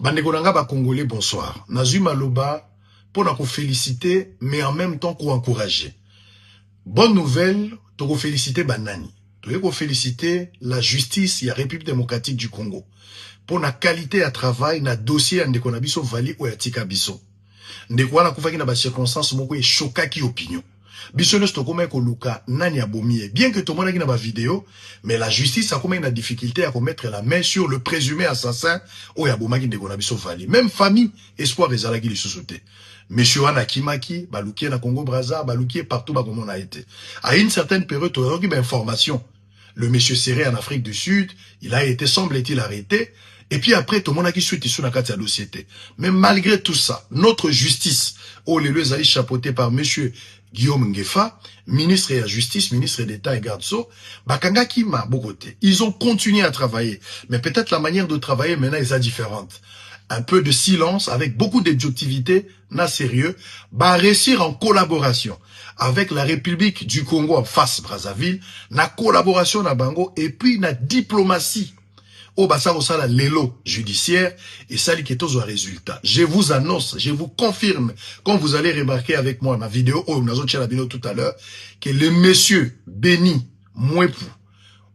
Bandekonanga ba Congolais, bonsoir. Nazuma Loba, pour nous féliciter, mais en même temps pour encourager. Bonne nouvelle, tu féliciter Banani. Tu féliciter la justice et la République démocratique du Congo. Pour la qualité à travail, na dossier Ndeko na biso vali ou yatika biso. Ndeko wana kufaki na ba circonstances moko e chokaki opinion. Biso ne sto koma ko luka nani abomie. Bien que tout le monde a na ba vidéo, mais la justice a comme une difficulté à mettre la main sur le présumé assassin ou yabomaki Ndeko na biso vali. Même famille espoir ezalaki li sosote. Monsieur Wana Kimaki, baluki na Congo Brazza, baluki partout ba comme on a été. À une certaine période, tu as eu information. Le monsieur serré en Afrique du Sud, il a été, semble-t-il, arrêté. Et puis après, tout le monde a qui suit sur la carte de la société. Mais malgré tout ça, notre justice, oh, les lieux allaient chapeautés par monsieur Guillaume Ngefa, ministre de la Justice, ministre d'État et garde-sceaux, Bakanga Kima, Bogoté. Ils ont continué à travailler. Mais peut-être la manière de travailler maintenant est différente. Un peu de silence, avec beaucoup d'objectivité, na sérieux, bah réussir en collaboration avec la République du Congo en face Brazzaville, na collaboration na Bango, et puis na diplomatie. Au basa au sala l'élo judiciaire, et ça li ketos au résultat. Je vous annonce, je vous confirme, quand vous allez remarquer avec moi ma vidéo, oh, nous avons la vidéo tout à l'heure, que le monsieur Béni Mouepou,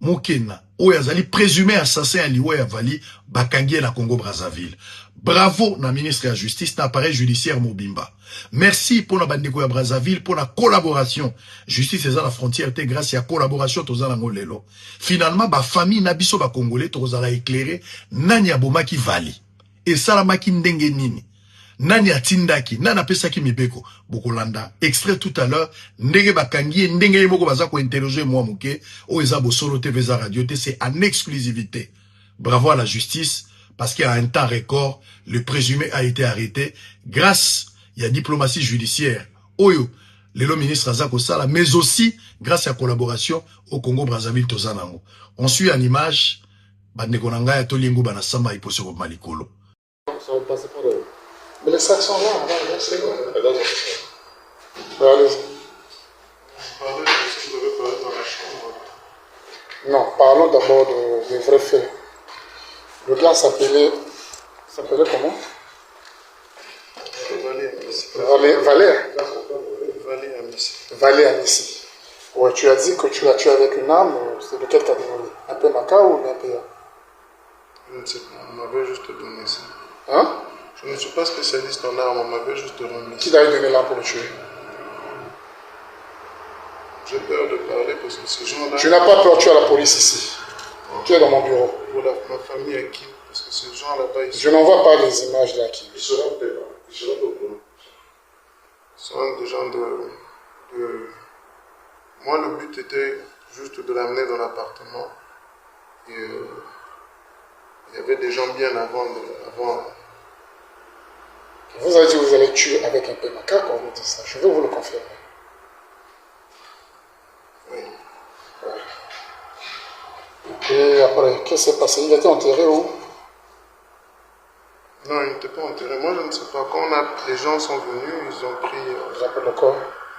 Mokena, oh, yazali présumé assassin à Liwa Yavali, Bakangie na Congo Brazzaville. Bravo, na ministre de la Justice, na appareil judiciaire Mobimba. Merci pour la bandeko ya Brazzaville, pour la collaboration. Justice est à la frontière, grâce à la collaboration, toza na ngolelo. Finalement, ba famille na biso ba Congolais, toza la éclairé, nani aboma ki vali. Et ça la maki ndenge nini. Nani atindaki, nana pesaki mibeko. Bokolanda, extrait tout à l'heure, ndenge bakangi, ndenge yemoko baza ko interroger moi mouke, o eza bo solo TV za radio, c'est en exclusivité. Bravo à la justice. Parce qu'à un temps record, le présumé a été arrêté grâce à la diplomatie judiciaire. Oyo, le ministre Azako Sala, mais aussi grâce à la collaboration au Congo Brazzaville Tozanango. On suit en image, Bandekonanga et Tolingo Banasamba et Posero Malikolo. Mais les sacs sont là, c'est bon. Allez-y. Non, parlons d'abord des vrais faits. Le gars s'appelait comment? Valé Amissi. Ouais, tu as dit que tu l'as tué avec une arme, c'est de quelle catégorie? Un peu maca ou un peu? Je ne sais pas, on m'avait juste donné ça. Hein? Je ne suis pas spécialiste en armes, on m'avait juste remis. Qui t'a donné l'arme pour le tuer? J'ai peur de parler parce que ces gens-là... Tu n'as pas peur, tu es à la police ici. Tu es dans mon bureau. Pour ma famille à qui? Parce que ces gens là-bas, ils Je n'envoie pas les images là qui. Ils seront au courant. Ce sont des gens de... Moi, le but était juste de l'amener dans l'appartement. Et il y avait des gens bien avant. Vous avez dit que vous allez tuer avec un peu macaque quand vous dites ça. Je veux vous le confirmer. Oui. Ouais. Et après, qu'est-ce qui s'est passé? Il était enterré où? Non, il n'était pas enterré. Moi, je ne sais pas. Quand les gens sont venus, ils ont pris... Vous appelez le corps?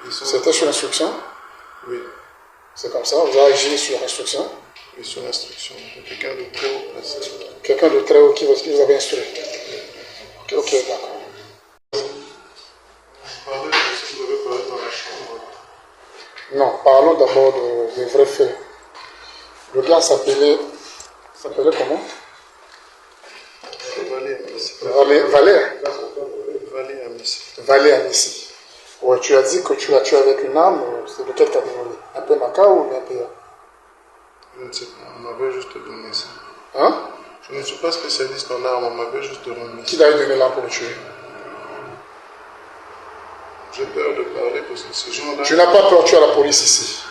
C'était sur instruction? Oui. C'est comme ça? Vous avez agi sur instruction? Oui, sur instruction. Quelqu'un de très haut placé. Quelqu'un de très haut qui vous avait instruit? Ok, d'accord. Vous parlez de ce que vous avez parlé dans la chambre? Non, parlons d'abord des vrais faits. Le gars s'appelait comment? Valé Amissi. Ouais, tu as dit que tu l'as tué avec une arme, c'est de quelle catégorie? Un peu maca ou un peu? Je ne sais pas, on m'avait juste donné ça. Hein? Je ne suis pas spécialiste en armes, on m'avait juste remis. Qui t'a donné l'arme pour le tuer? J'ai peur de parler parce que ces gens-là... Tu n'as pas peur, tu es à la police ici.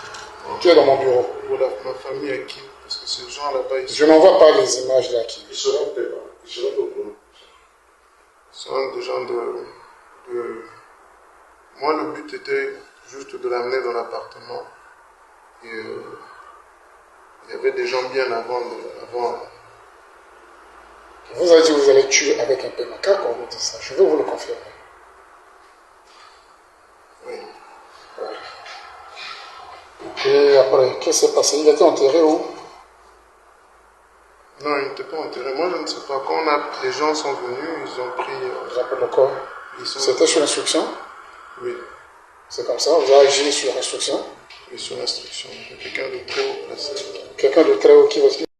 Tu es dans mon bureau. Pour ma famille à qui? Parce que ces gens là-bas... Je n'envoie pas les images là qui. Ils seront au courant. Ce sont des gens de... Moi, le but était juste de l'amener dans l'appartement. Et il y avait des gens bien avant. Vous avez dit que vous allez tuer avec un peu macaque quand vous dites ça. Je veux vous le confirmer. Oui. Ouais. Et après, qu'est-ce qui s'est passé? Il était enterré où? Non, il n'était pas enterré. Moi, je ne sais pas. Quand les gens sont venus, ils ont pris... Ils appellent le corps. C'était sur instruction? Oui. C'est comme ça, vous avez agi sur instruction? Oui, sur instruction. Quelqu'un de très haut placé. Quelqu'un de très haut qui va